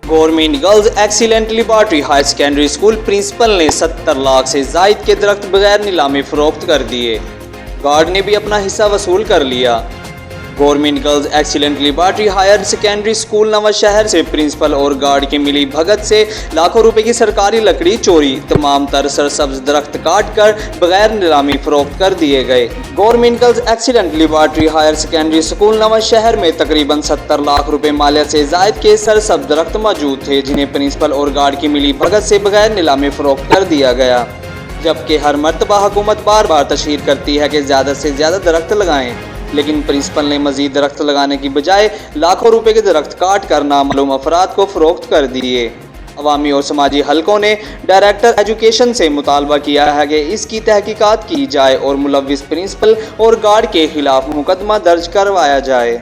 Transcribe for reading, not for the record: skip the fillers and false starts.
Government girls excellent liberty high secondary school principal ने 70 लाख से जायद के दरख्त बगैर नीलामी फरोख्त कर दिए। गार्ड ने भी अपना हिस्सा वसूल कर लिया। Government girls excellent liberty higher secondary school Nawanshahr से प्रिंसिपल और गार्ड की मिली भगत से लाखों रुपए की सरकारी लकड़ी चोरी, तमाम तर सरसब्ज दरख्त काट कर बगैर नीलामी फरोख्त कर दिए गए। Government girls excellent liberty higher secondary school Nawanshahr में तकरीबन 70 लाख रुपए मालिया से जायद के सरसब्ज दरख्त मौजूद थे, जिन्हें प्रिंसिपल और गार्ड की मिली भगत से बगैर नीलामी फरोख्त कर दिया गया। जबकि हर मरतबा हुकूमत बार बार तशहीर करती है कि ज़्यादा से ज़्यादा दरख्त लगाएं, लेकिन प्रिंसिपल ने मजीद दरख्त लगाने की बजाय लाखों रुपए के दरख्त काट कर नामालूम अफराद को फरोख्त कर दिए। अवामी और समाजी हलकों ने डायरेक्टर एजुकेशन से मुतालबा किया है कि इसकी तहकीकात की जाए और मुलव्विस प्रिंसिपल और गार्ड के खिलाफ मुकदमा दर्ज करवाया जाए।